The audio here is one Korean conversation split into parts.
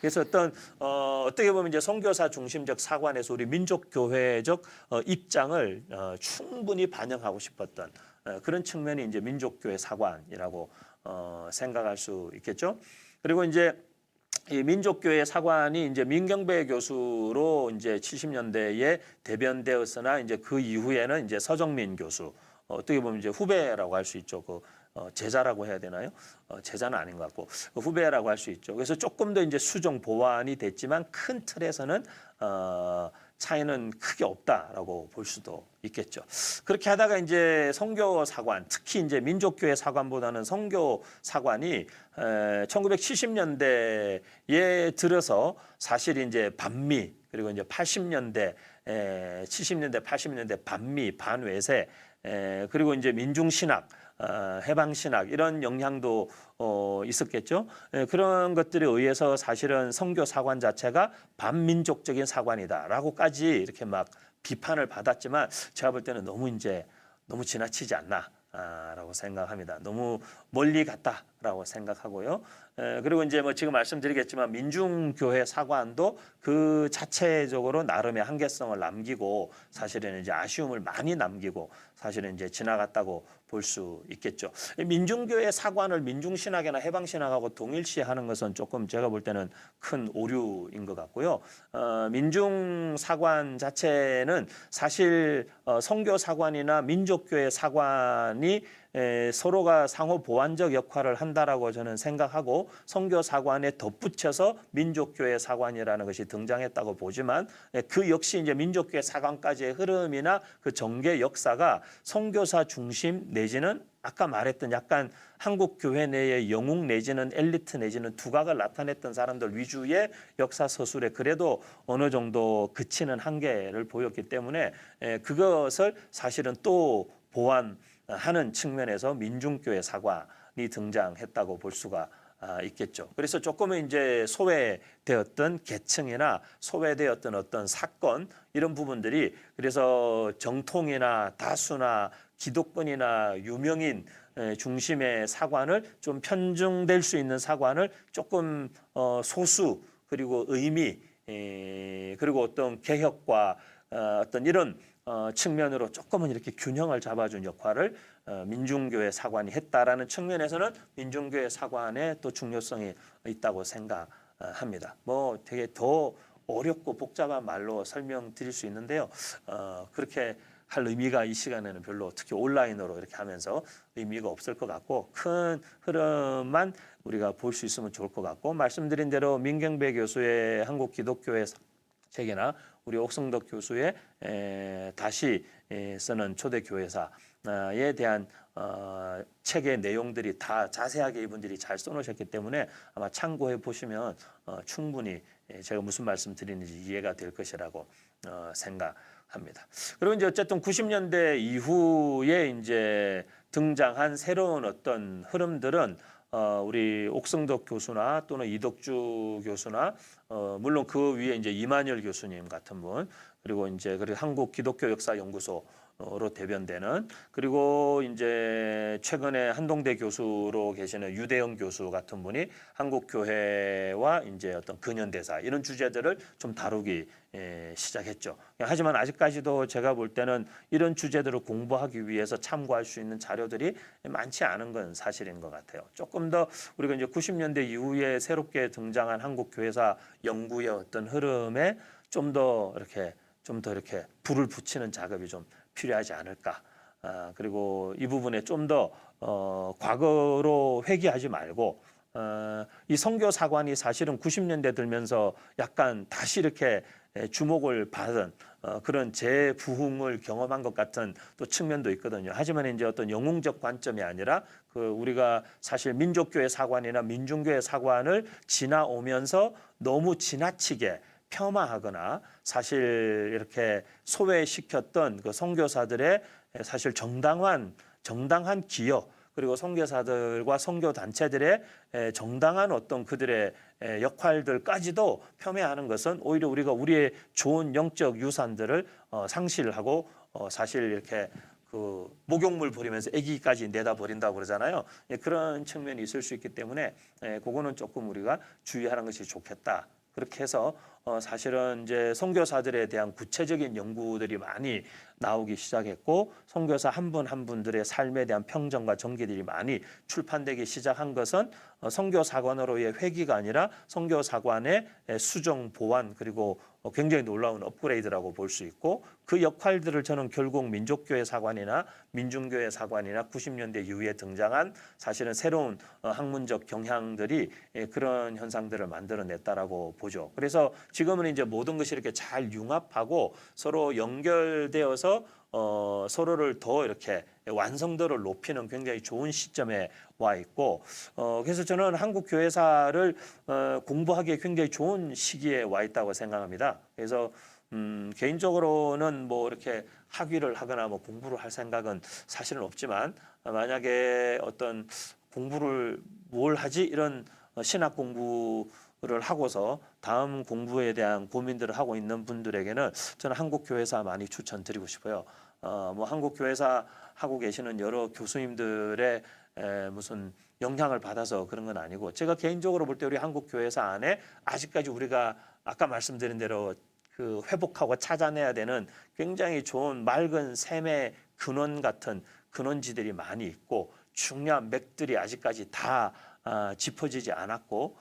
그래서 어떻게 보면 이제 선교사 중심적 사관에서 우리 민족교회적 입장을 충분히 반영하고 싶었던 그런 측면이 이제 민족교회 사관이라고 생각할 수 있겠죠. 그리고 이제 이 민족교회 사관이 이제 민경배 교수로 이제 70년대에 대변되었으나 이제 그 이후에는 이제 서정민 교수 어떻게 보면 이제 후배라고 할 수 있죠. 제자라고 해야 되나요? 제자는 아닌 것 같고 후배라고 할 수 있죠. 그래서 조금 더 이제 수정 보완이 됐지만 큰 틀에서는 차이는 크게 없다라고 볼 수도 있겠죠. 그렇게 하다가 이제 선교 사관, 특히 이제 민족교회 사관보다는 선교 사관이 1970년대에 들어서 사실 이제 반미 그리고 이제 80년대, 70년대, 80년대 반미, 반외세 그리고 이제 민중신학, 해방신학 이런 영향도 있었겠죠. 그런 것들에 의해서 사실은 선교 사관 자체가 반민족적인 사관이다라고까지 이렇게 막 비판을 받았지만 제가 볼 때는 너무 지나치지 않나라고 생각합니다. 너무 멀리 갔다라고 생각하고요. 그리고 이제 뭐 지금 말씀드리겠지만 민중교회 사관도 그 자체적으로 나름의 한계성을 남기고 사실은 이제 아쉬움을 많이 남기고 사실은 이제 지나갔다고 볼 수 있겠죠. 민중교회 사관을 민중신학이나 해방신학하고 동일시하는 것은 조금 제가 볼 때는 큰 오류인 것 같고요. 민중사관 자체는 사실 선교사관이나 민족교회 사관이 서로가 상호 보완적 역할을 한다라고 저는 생각하고 선교사관에 덧붙여서 민족교회 사관이라는 것이 등장했다고 보지만 그 역시 이제 민족교회 사관까지의 흐름이나 그 전개 역사가 선교사 중심 내지는 아까 말했던 약간 한국 교회 내의 영웅 내지는 엘리트 내지는 두각을 나타냈던 사람들 위주의 역사 서술에 그래도 어느 정도 그치는 한계를 보였기 때문에 그것을 사실은 또 보완하는 측면에서 민중교회 사관이 등장했다고 볼 수가 있겠죠. 그래서 조금은 이제 소외되었던 계층이나 소외되었던 어떤 사건 이런 부분들이 그래서 정통이나 다수나 기독권이나 유명인 중심의 사관을 좀 편중될 수 있는 사관을 조금 소수 그리고 의미 그리고 어떤 개혁과 어떤 이런 측면으로 조금은 이렇게 균형을 잡아준 역할을 민중교회 사관이 했다라는 측면에서는 민중교회 사관의 또 중요성이 있다고 생각합니다. 뭐 되게 더 어렵고 복잡한 말로 설명드릴 수 있는데요. 그렇게 할 의미가 이 시간에는 별로 특히 온라인으로 이렇게 하면서 의미가 없을 것 같고 큰 흐름만 우리가 볼 수 있으면 좋을 것 같고 말씀드린 대로 민경배 교수의 한국 기독교의 책이나 우리 옥성덕 교수의 다시 쓰는 초대교회사에 대한 책의 내용들이 다 자세하게 이분들이 잘 써놓으셨기 때문에 아마 참고해 보시면 충분히 제가 무슨 말씀 드리는지 이해가 될 것이라고 생각합니다. 그리고 이제 어쨌든 90년대 이후에 이제 등장한 새로운 어떤 흐름들은 우리 옥성덕 교수나 또는 이덕주 교수나 물론 그 위에 이제 이만열 교수님 같은 분 그리고 이제 한국 기독교 역사 연구소로 대변되는 그리고 이제 최근에 한동대 교수로 계시는 유대영 교수 같은 분이 한국 교회와 이제 어떤 근현대사 이런 주제들을 좀 다루기 시작했죠. 하지만 아직까지도 제가 볼 때는 이런 주제들을 공부하기 위해서 참고할 수 있는 자료들이 많지 않은 건 사실인 것 같아요. 조금 더 우리가 이제 90년대 이후에 새롭게 등장한 한국 교회사 연구의 어떤 흐름에 좀 더 이렇게 불을 붙이는 작업이 좀 필요하지 않을까. 그리고 이 부분에 좀 더 과거로 회귀하지 말고 이 선교 사관이 사실은 90년대 들면서 약간 다시 이렇게 주목을 받은 그런 재부흥을 경험한 것 같은 또 측면도 있거든요. 하지만 이제 어떤 영웅적 관점이 아니라 우리가 사실 민족교회 사관이나 민중교회 사관을 지나오면서 너무 지나치게 폄하하거나 사실 이렇게 소외시켰던 그 선교사들의 사실 정당한 기여 그리고 선교사들과 선교 단체들의 정당한 어떤 그들의 역할들까지도 폄훼하는 것은 오히려 우리가 우리의 좋은 영적 유산들을 상실하고 사실 이렇게 그 목욕물 버리면서 아기까지 내다 버린다고 그러잖아요. 예, 그런 측면이 있을 수 있기 때문에 그거는 조금 우리가 주의하는 것이 좋겠다. 그렇게 해서 사실은 이제 선교사들에 대한 구체적인 연구들이 많이 나오기 시작했고 선교사 한 분 한 분들의 삶에 대한 평전과 전기들이 많이 출판되기 시작한 것은 선교사관으로의 회귀가 아니라 선교사관의 수정 보완 그리고 굉장히 놀라운 업그레이드라고 볼 수 있고 그 역할들을 저는 결국 민족교회 사관이나 민중교회 사관이나 90년대 이후에 등장한 사실은 새로운 학문적 경향들이 그런 현상들을 만들어냈다라고 보죠. 그래서 지금은 이제 모든 것이 이렇게 잘 융합하고 서로 연결되어서 서로를 더 이렇게 완성도를 높이는 굉장히 좋은 시점에 와 있고 그래서 저는 한국 교회사를 공부하기에 굉장히 좋은 시기에 와 있다고 생각합니다. 그래서 개인적으로는 뭐 이렇게 학위를 하거나 뭐 공부를 할 생각은 사실은 없지만 만약에 어떤 공부를 뭘 하지 이런 신학 공부를 하고서 다음 공부에 대한 고민들을 하고 있는 분들에게는 저는 한국 교회사 많이 추천드리고 싶어요. 뭐 한국 교회사 하고 계시는 여러 교수님들의 무슨 영향을 받아서 그런 건 아니고 제가 개인적으로 볼 때 우리 한국 교회사 안에 아직까지 우리가 아까 말씀드린 대로 그 회복하고 찾아내야 되는 굉장히 좋은 맑은 샘의 근원 같은 근원지들이 많이 있고 중요한 맥들이 아직까지 다 짚어지지 않았고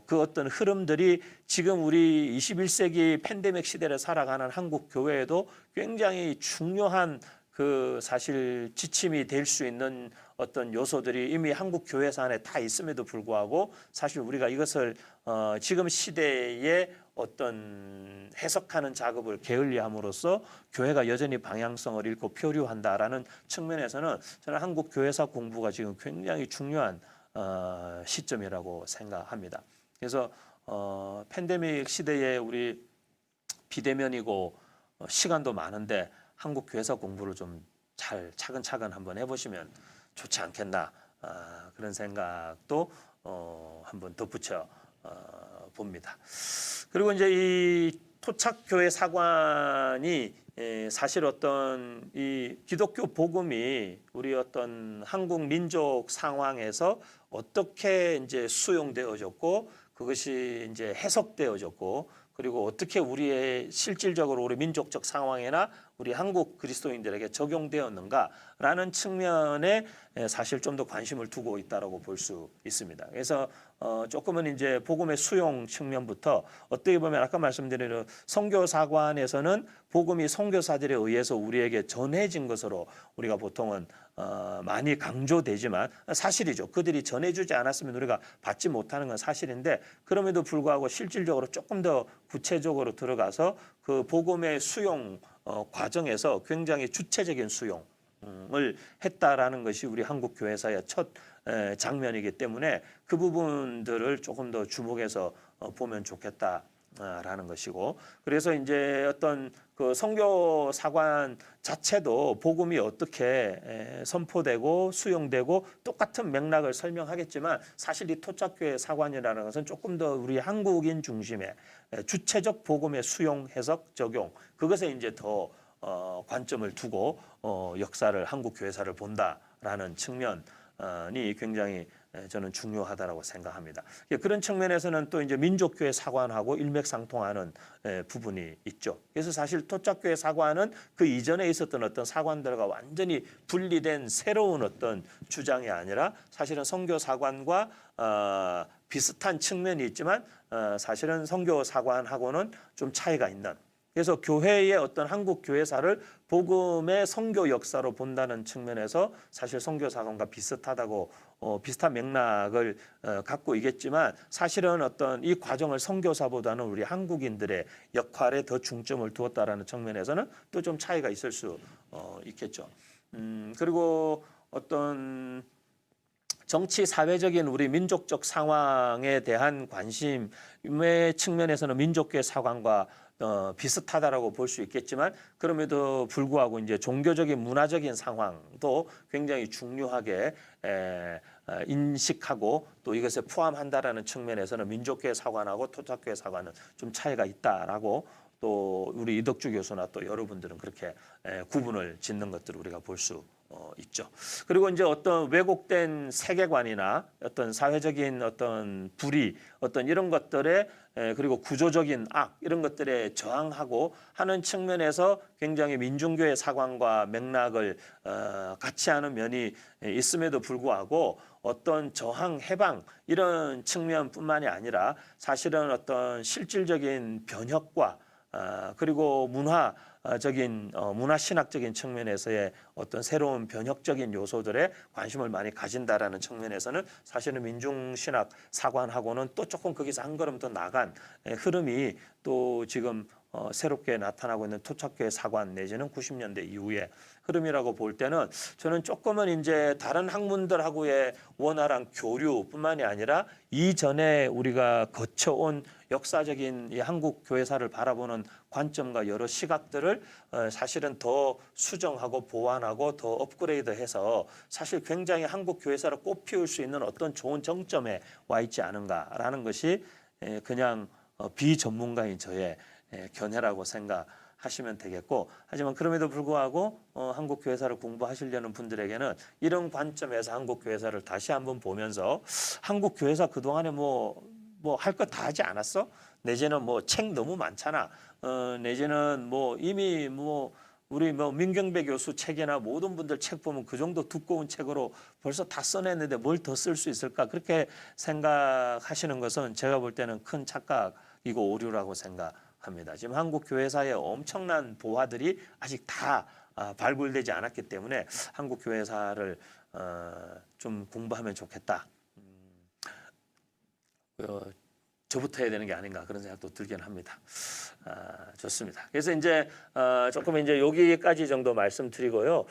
그 어떤 흐름들이 지금 우리 21세기 팬데믹 시대를 살아가는 한국 교회에도 굉장히 중요한 그 사실 지침이 될 수 있는 어떤 요소들이 이미 한국 교회사 안에 다 있음에도 불구하고 사실 우리가 이것을 지금 시대에 어떤 해석하는 작업을 게을리함으로써 교회가 여전히 방향성을 잃고 표류한다라는 측면에서는 저는 한국 교회사 공부가 지금 굉장히 중요한 시점이라고 생각합니다. 그래서 팬데믹 시대에 우리 비대면이고 시간도 많은데 한국 교회사 공부를 좀 잘 차근차근 한번 해보시면 좋지 않겠나 그런 생각도 한번 덧붙여 봅니다. 그리고 이제 이 토착교회 사관이 사실 어떤 이 기독교 복음이 우리 어떤 한국 민족 상황에서 어떻게 이제 수용되어졌고 그것이 이제 해석되어졌고 그리고 어떻게 우리의 실질적으로 우리 민족적 상황이나 우리 한국 그리스도인들에게 적용되었는가라는 측면에 사실 좀 더 관심을 두고 있다라고 볼 수 있습니다. 그래서 조금은 이제 복음의 수용 측면부터 어떻게 보면 아까 말씀드린 선교사관에서는 복음이 선교사들에 의해서 우리에게 전해진 것으로 우리가 보통은 많이 강조되지만 사실이죠. 그들이 전해주지 않았으면 우리가 받지 못하는 건 사실인데 그럼에도 불구하고 실질적으로 조금 더 구체적으로 들어가서 그 복음의 수용 과정에서 굉장히 주체적인 수용을 했다라는 것이 우리 한국 교회사의 첫 장면이기 때문에 그 부분들을 조금 더 주목해서 보면 좋겠다라는 것이고 그래서 이제 어떤 그 선교 사관 자체도 복음이 어떻게 선포되고 수용되고 똑같은 맥락을 설명하겠지만 사실 이 토착교회 사관이라는 것은 조금 더 우리 한국인 중심의 주체적 복음의 수용, 해석, 적용 그것에 이제 더 관점을 두고 역사를 한국 교회사를 본다라는 측면이 굉장히 저는 중요하다라고 생각합니다. 그런 측면에서는 또 이제 민족교회 사관하고 일맥상통하는 부분이 있죠. 그래서 사실 토착교회 사관은 그 이전에 있었던 어떤 사관들과 완전히 분리된 새로운 어떤 주장이 아니라 사실은 선교 사관과 비슷한 측면이 있지만 사실은 선교 사관하고는 좀 차이가 있는. 그래서 교회의 어떤 한국 교회사를 복음의 선교 역사로 본다는 측면에서 사실 선교 사관과 비슷하다고 비슷한 맥락을 갖고 있겠지만 사실은 어떤 이 과정을 선교사보다는 우리 한국인들의 역할에 더 중점을 두었다라는 측면에서는 또 좀 차이가 있을 수 있겠죠. 그리고 어떤 정치 사회적인 우리 민족적 상황에 대한 관심의 측면에서는 민족교회 사관과 비슷하다라고 볼 수 있겠지만 그럼에도 불구하고 이제 종교적인 문화적인 상황도 굉장히 중요하게 인식하고 또 이것에 포함한다라는 측면에서는 민족교회 사관하고 토착교회 사관은 좀 차이가 있다라고 또 우리 이덕주 교수나 또 여러분들은 그렇게 구분을 짓는 것들을 우리가 볼 수 있죠. 그리고 이제 어떤 왜곡된 세계관이나 어떤 사회적인 어떤 불의, 어떤 이런 것들에 그리고 구조적인 악 이런 것들에 저항하고 하는 측면에서 굉장히 민중교회 사관과 맥락을 같이 하는 면이 있음에도 불구하고 어떤 저항, 해방 이런 측면뿐만이 아니라 사실은 어떤 실질적인 변혁과 그리고 문화 신학적인 측면에서의 어떤 새로운 변혁적인 요소들에 관심을 많이 가진다라는 측면에서는 사실은 민중신학 사관하고는 또 조금 거기서 한 걸음 더 나간 흐름이 또 지금 새롭게 나타나고 있는 토착교회 사관 내지는 90년대 이후의 흐름이라고 볼 때는 저는 조금은 이제 다른 학문들하고의 원활한 교류뿐만이 아니라 이전에 우리가 거쳐온 역사적인 이 한국 교회사를 바라보는 관점과 여러 시각들을 사실은 더 수정하고 보완하고 더 업그레이드해서 사실 굉장히 한국 교회사를 꽃피울 수 있는 어떤 좋은 정점에 와 있지 않은가라는 것이 그냥 비전문가인 저의 견해라고 생각하시면 되겠고, 하지만 그럼에도 불구하고 한국 교회사를 공부하시려는 분들에게는 이런 관점에서 한국 교회사를 다시 한번 보면서 한국 교회사 그동안에 뭐 할 거 다 하지 않았어? 내지는 뭐 책 너무 많잖아. 내지는 뭐 이미 우리 민경배 교수 책이나 모든 분들 책 보면 그 정도 두꺼운 책으로 벌써 다 써냈는데 뭘 더 쓸 수 있을까? 그렇게 생각하시는 것은 제가 볼 때는 큰 착각이고 오류라고 생각합니다. 지금 한국 교회사의 엄청난 보화들이 아직 다 발굴되지 않았기 때문에 한국 교회사를 좀 공부하면 좋겠다. 저부터 해야 되는 게 아닌가 그런 생각도 들긴 합니다. 좋습니다. 그래서 이제 조금 이제 여기까지 정도 말씀드리고요.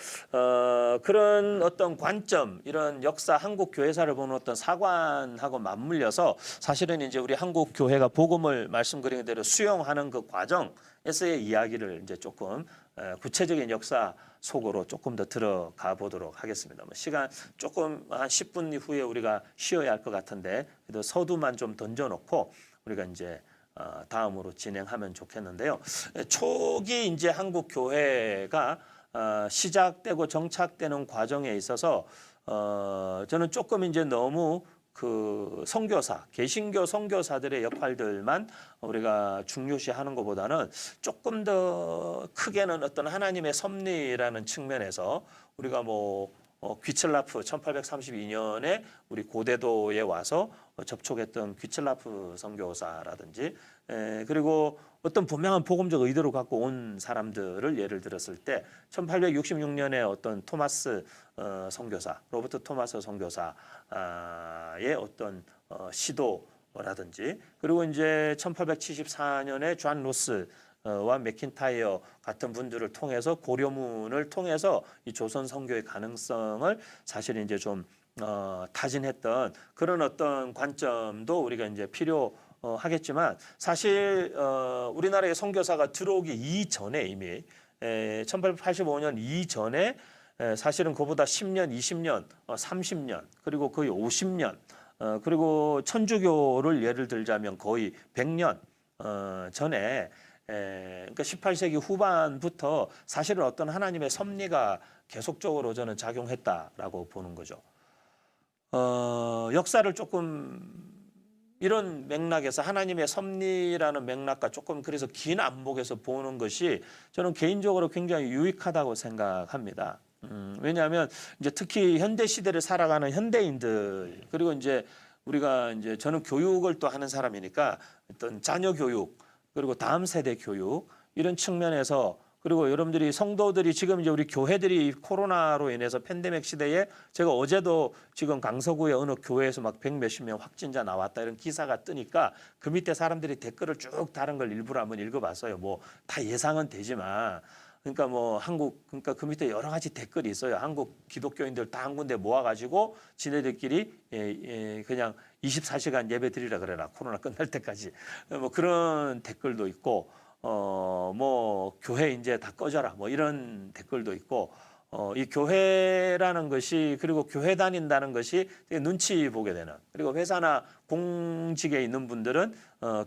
그런 어떤 관점, 이런 역사 한국 교회사를 보는 어떤 사관하고 맞물려서 사실은 이제 우리 한국 교회가 복음을 말씀드린 대로 수용하는 그 과정에서의 이야기를 이제 조금 구체적인 역사 속으로 조금 더 들어가 보도록 하겠습니다. 시간 조금 한 10분 후에 우리가 쉬어야 할 것 같은데 그래도 서두만 좀 던져놓고 우리가 이제 다음으로 진행하면 좋겠는데요. 초기 이제 한국 교회가 시작되고 정착되는 과정에 있어서 저는 조금 이제 너무 그 선교사, 개신교 선교사들의 역할들만 우리가 중요시하는 것보다는 조금 더 크게는 어떤 하나님의 섭리라는 측면에서 우리가 귀첼라프 1832년에 우리 고대도에 와서 접촉했던 귀첼라프 선교사라든지 그리고 어떤 분명한 복음적 의도를 갖고 온 사람들을 예를 들었을 때 1866년에 어떤 토마스 선교사, 로버트 토마스 선교사의 어떤 시도라든지 그리고 이제 1874년에 존 로스와 맥킨타이어 같은 분들을 통해서 고려문을 통해서 이 조선 선교의 가능성을 사실 이제 좀 타진했던 그런 어떤 관점도 우리가 이제 필요하겠지만 사실 우리나라의 선교사가 들어오기 이전에 이미 1885년 이전에 사실은 그보다 10년, 20년, 30년 그리고 거의 50년 그리고 천주교를 예를 들자면 거의 100년 전에 그러니까 18세기 후반부터 사실은 어떤 하나님의 섭리가 계속적으로 저는 작용했다라고 보는 거죠. 역사를 조금 이런 맥락에서 하나님의 섭리라는 맥락과 조금 그래서 긴 안목에서 보는 것이 저는 개인적으로 굉장히 유익하다고 생각합니다. 왜냐하면 이제 특히 현대 시대를 살아가는 현대인들 그리고 이제 우리가 이제 저는 교육을 또 하는 사람이니까 어떤 자녀 교육 그리고 다음 세대 교육 이런 측면에서 그리고 여러분들이 성도들이 지금 이제 우리 교회들이 코로나로 인해서 팬데믹 시대에 제가 어제도 지금 강서구의 어느 교회에서 막 100몇십 명 확진자 나왔다 이런 기사가 뜨니까 그 밑에 사람들이 댓글을 쭉 다른 걸 일부러 한번 읽어봤어요. 다 예상은 되지만 그러니까 그러니까 그 밑에 여러 가지 댓글이 있어요. 한국 기독교인들 다 한 군데 모아가지고 지네들끼리 그냥 24시간 예배 드리라 그래라. 코로나 끝날 때까지. 그런 댓글도 있고, 교회 이제 다 꺼져라. 이런 댓글도 있고, 이 교회라는 것이 그리고 교회 다닌다는 것이 되게 눈치 보게 되는 그리고 회사나 공직에 있는 분들은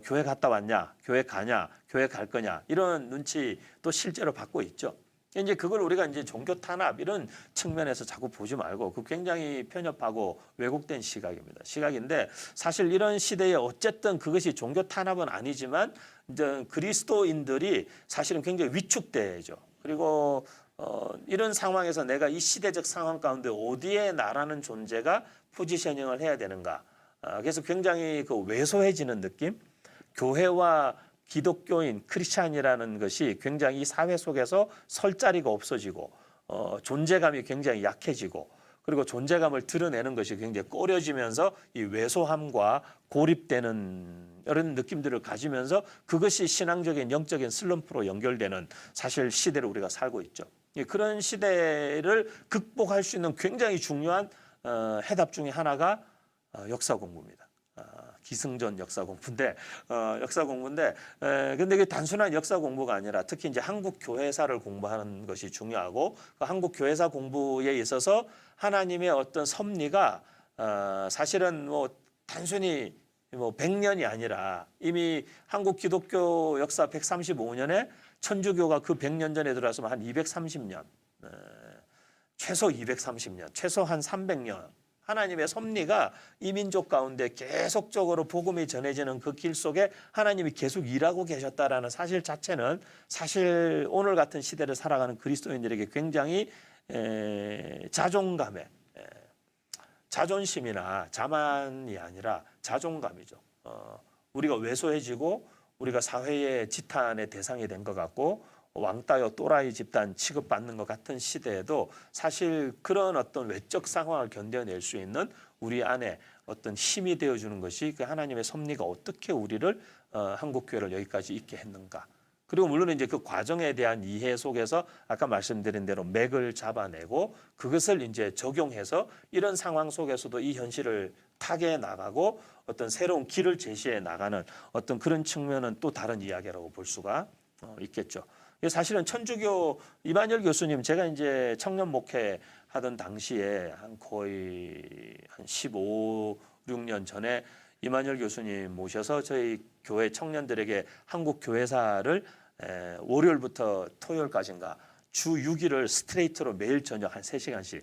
교회 갔다 왔냐, 교회 가냐, 교회 갈 거냐 이런 눈치 또 실제로 받고 있죠. 이제 그걸 우리가 이제 종교 탄압 이런 측면에서 자꾸 보지 말고 그 굉장히 편협하고 왜곡된 시각입니다. 시각인데 사실 이런 시대에 어쨌든 그것이 종교 탄압은 아니지만 이제 그리스도인들이 사실은 굉장히 위축되죠. 그리고 이런 상황에서 내가 이 시대적 상황 가운데 어디에 나라는 존재가 포지셔닝을 해야 되는가. 그래서 굉장히 그 왜소해지는 느낌. 교회와 기독교인 크리스찬이라는 것이 굉장히 이 사회 속에서 설 자리가 없어지고 존재감이 굉장히 약해지고 그리고 존재감을 드러내는 것이 굉장히 꺼려지면서 이 왜소함과 고립되는 이런 느낌들을 가지면서 그것이 신앙적인 영적인 슬럼프로 연결되는 사실 시대를 우리가 살고 있죠. 그런 시대를 극복할 수 있는 굉장히 중요한 해답 중에 하나가 역사 공부입니다. 기승전 역사 공부인데 근데 이게 단순한 역사 공부가 아니라 특히 이제 한국 교회사를 공부하는 것이 중요하고 그 한국 교회사 공부에 있어서 하나님의 어떤 섭리가 사실은 뭐 단순히 뭐 100년이 아니라 이미 한국 기독교 역사 135년에 천주교가 그 100년 전에 들어왔으면 한 230년, 최소 230년, 최소 한 300년. 하나님의 섭리가 이 민족 가운데 계속적으로 복음이 전해지는 그 길 속에 하나님이 계속 일하고 계셨다라는 사실 자체는 사실 오늘 같은 시대를 살아가는 그리스도인들에게 굉장히 자존감에 자존심이나 자만이 아니라 자존감이죠. 우리가 왜소해지고 우리가 사회의 지탄의 대상이 된 것 같고 왕따요 또라이 집단 취급받는 것 같은 시대에도 사실 그런 어떤 외적 상황을 견뎌낼 수 있는 우리 안에 어떤 힘이 되어주는 것이 그 하나님의 섭리가 어떻게 우리를 한국 교회를 여기까지 있게 했는가. 그리고 물론 이제 그 과정에 대한 이해 속에서 아까 말씀드린 대로 맥을 잡아내고 그것을 이제 적용해서 이런 상황 속에서도 이 현실을 타개해 나가고 어떤 새로운 길을 제시해 나가는 어떤 그런 측면은 또 다른 이야기라고 볼 수가 있겠죠. 사실은 천주교 이만열 교수님 제가 이제 청년 목회 하던 당시에 한 거의 한 15, 16년 전에 이만열 교수님 모셔서 저희 교회 청년들에게 한국 교회사를 월요일부터 토요일까지인가 주 6일을 스트레이트로 매일 저녁 한 3시간씩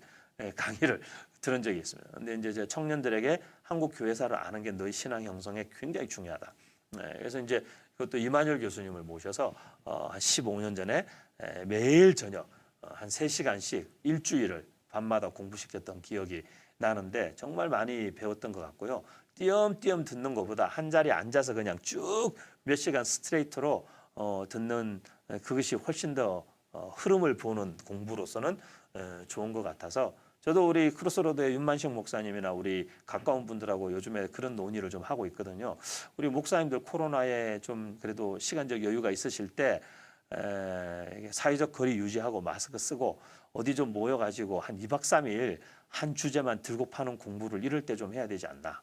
강의를 들은 적이 있습니다. 근데 이제 청년들에게 한국 교회사를 아는 게 너희 신앙 형성에 굉장히 중요하다. 그래서 이제 그것도 이만열 교수님을 모셔서 한 15년 전에 매일 저녁 한 3시간씩 일주일을 밤마다 공부시켰던 기억이 나는데 정말 많이 배웠던 것 같고요. 띄엄띄엄 듣는 것보다 한 자리에 앉아서 그냥 쭉 몇 시간 스트레이트로 듣는 그것이 훨씬 더 흐름을 보는 공부로서는 좋은 것 같아서 저도 우리 크로스로드의 윤만식 목사님이나 우리 가까운 분들하고 요즘에 그런 논의를 좀 하고 있거든요. 우리 목사님들 코로나에 좀 그래도 시간적 여유가 있으실 때 사회적 거리 유지하고 마스크 쓰고 어디 좀 모여가지고 한 2박 3일 한 주제만 들고 파는 공부를 이럴 때 좀 해야 되지 않나.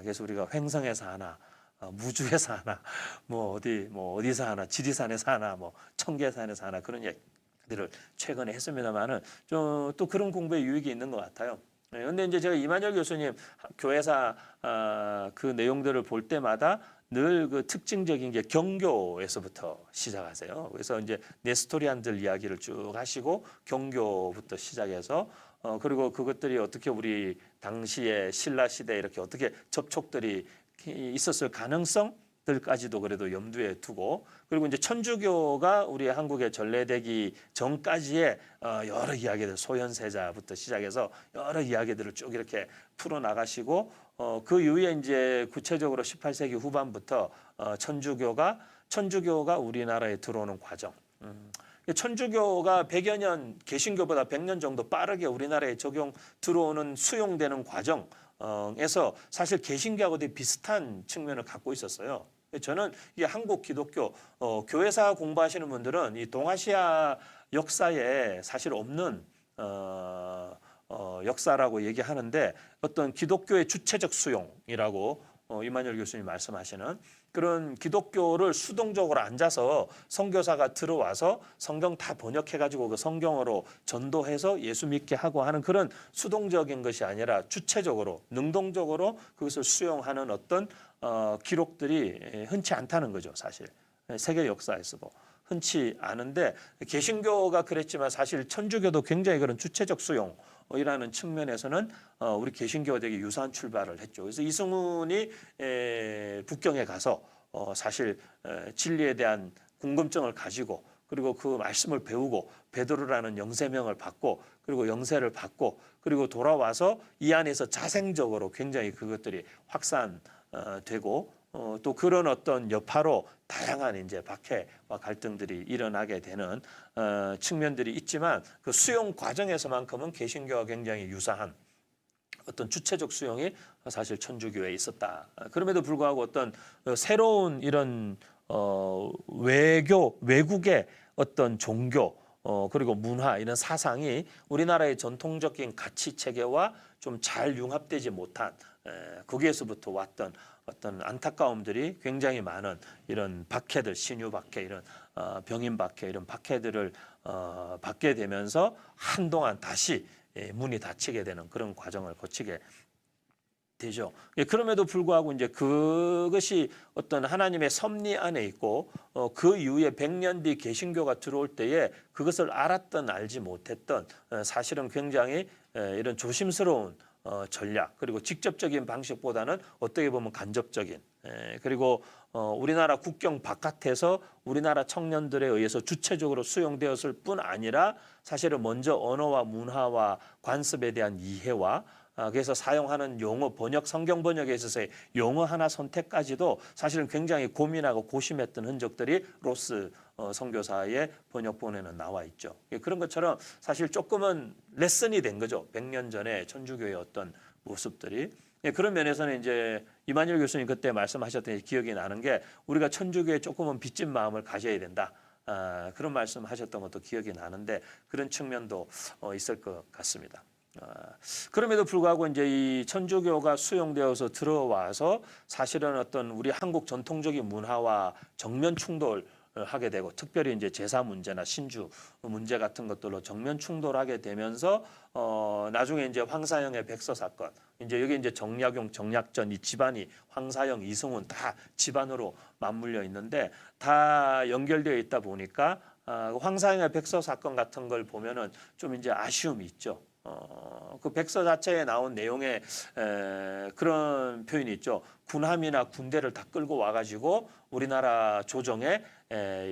그래서 우리가 횡성에서 하나, 무주에서 하나, 어디서 하나, 지리산에서 하나, 청계산에서 하나 그런 얘기들을 최근에 했습니다만은 좀 또 그런 공부에 유익이 있는 것 같아요. 그런데 이제 제가 이만열 교수님 교회사 그 내용들을 볼 때마다 늘 그 특징적인 게 경교에서부터 시작하세요. 그래서 이제 네스토리안들 이야기를 쭉 하시고 경교부터 시작해서 그리고 그것들이 어떻게 우리 당시의 신라 시대에 이렇게 어떻게 접촉들이 있었을 가능성들까지도 그래도 염두에 두고 그리고 이제 천주교가 우리 한국에 전래되기 전까지의 여러 이야기들 소현세자부터 시작해서 여러 이야기들을 쭉 이렇게 풀어 나가시고 그 이후에 이제 구체적으로 18세기 후반부터 천주교가 우리나라에 들어오는 과정. 천주교가 100여 년 개신교보다 100년 정도 빠르게 우리나라에 들어오는 수용되는 과정에서 사실 개신교하고 되게 비슷한 측면을 갖고 있었어요. 저는 이 한국 기독교 교회사 공부하시는 분들은 이 동아시아 역사에 사실 없는 역사라고 얘기하는데 어떤 기독교의 주체적 수용이라고 이만열 교수님 말씀하시는 그런 기독교를 수동적으로 앉아서 선교사가 들어와서 성경 다 번역해가지고 그 성경으로 전도해서 예수 믿게 하고 하는 그런 수동적인 것이 아니라 주체적으로 능동적으로 그것을 수용하는 어떤 기록들이 흔치 않다는 거죠, 사실. 세계 역사에서도 흔치 않은데 개신교가 그랬지만 사실 천주교도 굉장히 그런 주체적 수용이라는 측면에서는 우리 개신교와 되게 유사한 출발을 했죠. 그래서 이승훈이 북경에 가서 사실 진리에 대한 궁금증을 가지고 그리고 그 말씀을 배우고 베드로라는 영세명을 받고 그리고 영세를 받고 그리고 돌아와서 이 안에서 자생적으로 굉장히 그것들이 확산되고 또 그런 어떤 여파로 다양한 이제 박해와 갈등들이 일어나게 되는 측면들이 있지만 그 수용 과정에서만큼은 개신교와 굉장히 유사한 어떤 주체적 수용이 사실 천주교에 있었다. 그럼에도 불구하고 어떤 새로운 이런 외국의 어떤 종교 그리고 문화 이런 사상이 우리나라의 전통적인 가치 체계와 좀 잘 융합되지 못한 거기에서부터 왔던 어떤 안타까움들이 굉장히 많은 이런 박해들, 신유 박해, 이런 병임 박해 이런 박해들을 받게 되면서 한동안 다시 문이 닫히게 되는 그런 과정을 거치게 되죠. 그럼에도 불구하고 이제 그것이 어떤 하나님의 섭리 안에 있고 그 이후에 100년 뒤 개신교가 들어올 때에 그것을 알았던 알지 못했던 사실은 굉장히 이런 조심스러운 전략 그리고 직접적인 방식보다는 어떻게 보면 간접적인 그리고 우리나라 국경 바깥에서 우리나라 청년들에 의해서 주체적으로 수용되었을 뿐 아니라 사실은 먼저 언어와 문화와 관습에 대한 이해와 그래서 사용하는 용어 번역 성경 번역에 있어서의 용어 하나 선택까지도 사실은 굉장히 고민하고 고심했던 흔적들이 로스 선교사의 번역본에는 나와 있죠. 그런 것처럼 사실 조금은 레슨이 된 거죠. 100년 전에 천주교의 어떤 모습들이. 그런 면에서는 이제 이만일 교수님 그때 말씀하셨던 기억이 나는 게 우리가 천주교에 조금은 빚진 마음을 가져야 된다. 그런 말씀하셨던 것도 기억이 나는데 그런 측면도 있을 것 같습니다. 그럼에도 불구하고 이제 이 천주교가 수용되어서 들어와서 사실은 어떤 우리 한국 전통적인 문화와 정면 충돌하게 되고 특별히 이제 제사 문제나 신주 문제 같은 것들로 정면 충돌하게 되면서 나중에 이제 황사영의 백서 사건 이제 여기 이제 정약용 정약전 이 집안이 황사영 이승훈 다 집안으로 맞물려 있는데 다 연결되어 있다 보니까 황사영의 백서 사건 같은 걸 보면은 좀 이제 아쉬움이 있죠. 그 백서 자체에 나온 내용에 그런 표현이 있죠. 군함이나 군대를 다 끌고 와가지고 우리나라 조정에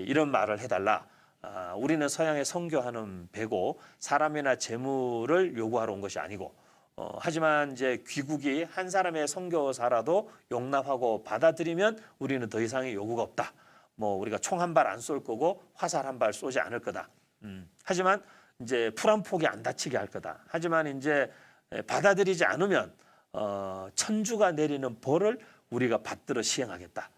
이런 말을 해달라. 우리는 서양에 선교하는 배고 사람이나 재물을 요구하러 온 것이 아니고 하지만 이제 귀국이 한 사람의 선교사라도 용납하고 받아들이면 우리는 더 이상의 요구가 없다. 뭐 우리가 총 한 발 안 쏠 거고 화살 한 발 쏘지 않을 거다. 하지만 이제 풀 한 폭이 안 다치게 할 거다. 하지만 이제 받아들이지 않으면 천주가 내리는 벌을 우리가 받들어 시행하겠다.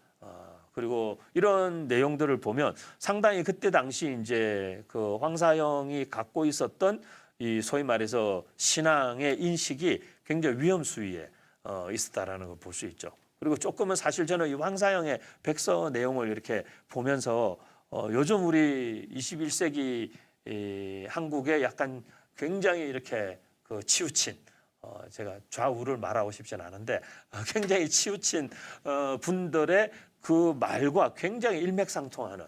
그리고 이런 내용들을 보면 상당히 그때 당시 이제 그 황사영이 갖고 있었던 이 소위 말해서 신앙의 인식이 굉장히 위험 수위에 있었다라는 걸 볼 수 있죠. 그리고 조금은 사실 저는 이 황사영의 백서 내용을 이렇게 보면서 요즘 우리 21세기 한국에 약간 굉장히 이렇게 그 치우친 제가 좌우를 말하고 싶진 않은데 굉장히 치우친 분들의 그 말과 굉장히 일맥상통하는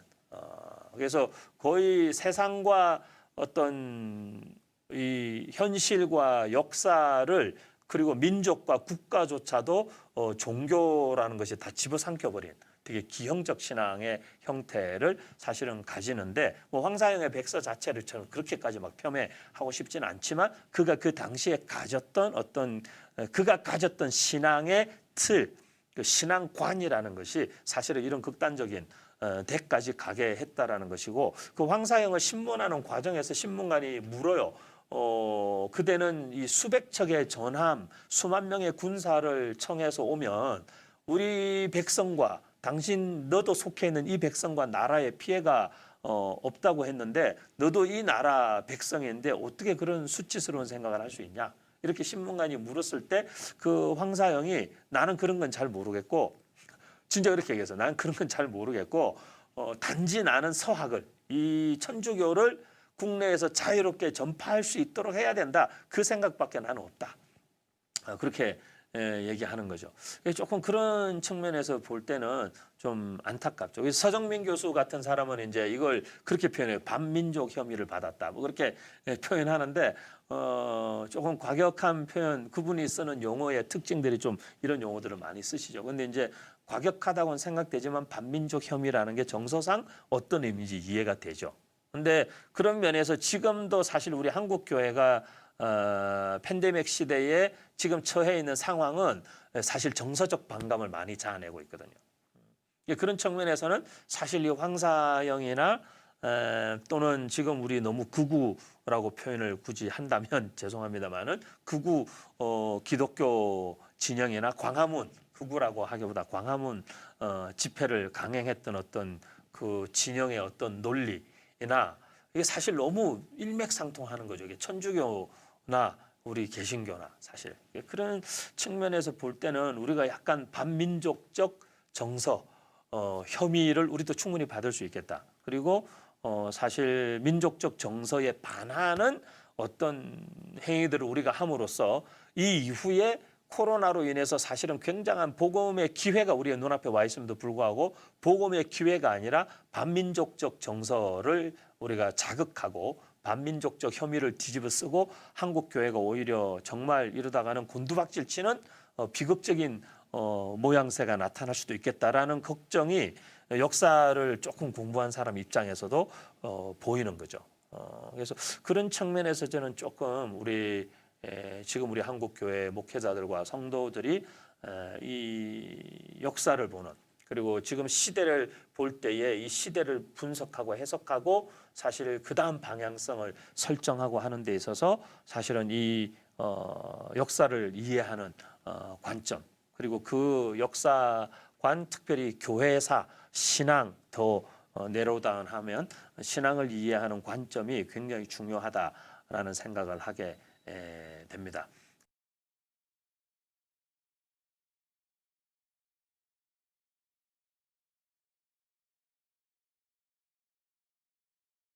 그래서 거의 세상과 어떤 이 현실과 역사를 그리고 민족과 국가조차도 종교라는 것이 다 집어삼켜버린 되게 기형적 신앙의 형태를 사실은 가지는데 뭐 황사영의 백서 자체를 저는 그렇게까지 막 폄훼하고 싶지는 않지만 그가 그 당시에 가졌던 어떤 그가 가졌던 신앙의 틀, 그 신앙관이라는 것이 사실은 이런 극단적인 데까지 가게 했다라는 것이고 그 황사영을 신문하는 과정에서 신문관이 물어요. 그대는 이 수백 척의 전함, 수만 명의 군사를 청해서 오면 우리 백성과 당신 너도 속해 있는 이 백성과 나라에 피해가 없다고 했는데 너도 이 나라 백성인데 어떻게 그런 수치스러운 생각을 할 수 있냐? 이렇게 신문관이 물었을 때 그 황사영이 나는 그런 건 잘 모르겠고 진짜 그렇게 얘기해서 난 그런 건 잘 모르겠고 단지 나는 서학을 이 천주교를 국내에서 자유롭게 전파할 수 있도록 해야 된다. 그 생각밖에 나는 없다. 그렇게 얘기하는 거죠. 조금 그런 측면에서 볼 때는 좀 안타깝죠. 서정민 교수 같은 사람은 이제 이걸 그렇게 표현해요. 반민족 혐의를 받았다. 뭐 그렇게 표현하는데 조금 과격한 표현, 그분이 쓰는 용어의 특징들이 좀 이런 용어들을 많이 쓰시죠. 근데 이제 과격하다고는 생각되지만 반민족 혐의라는 게 정서상 어떤 의미인지 이해가 되죠. 근데 그런 면에서 지금도 사실 우리 한국 교회가 팬데믹 시대에 지금 처해 있는 상황은 사실 정서적 반감을 많이 자아내고 있거든요. 그런 측면에서는 사실 이 황사영이나 또는 지금 우리 너무 극우라고 표현을 굳이 한다면 죄송합니다만은 극우 기독교 진영이나 광화문 극우라고 하기보다 광화문 집회를 강행했던 어떤 그 진영의 어떤 논리나 이게 사실 너무 일맥상통하는 거죠. 이게 천주교나 우리 개신교나 사실 그런 측면에서 볼 때는 우리가 약간 반민족적 정서 혐의를 우리도 충분히 받을 수 있겠다. 그리고 사실 민족적 정서에 반하는 어떤 행위들을 우리가 함으로써 이 이후에 코로나로 인해서 사실은 굉장한 복음의 기회가 우리의 눈앞에 와 있음에도 불구하고 복음의 기회가 아니라 반민족적 정서를 우리가 자극하고 반민족적 혐의를 뒤집어 쓰고 한국 교회가 오히려 정말 이러다가는 곤두박질 치는 비극적인 모양새가 나타날 수도 있겠다라는 걱정이 역사를 조금 공부한 사람 입장에서도 보이는 거죠. 그래서 그런 측면에서 저는 조금 지금 우리 한국 교회 목회자들과 성도들이 이 역사를 보는 그리고 지금 시대를 볼 때에 이 시대를 분석하고 해석하고 사실 그 다음 방향성을 설정하고 하는 데 있어서 사실은 이 역사를 이해하는 관점 그리고 그 역사관 특별히 교회사 신앙 더 내로다운 하면 신앙을 이해하는 관점이 굉장히 중요하다라는 생각을 하게 됩니다.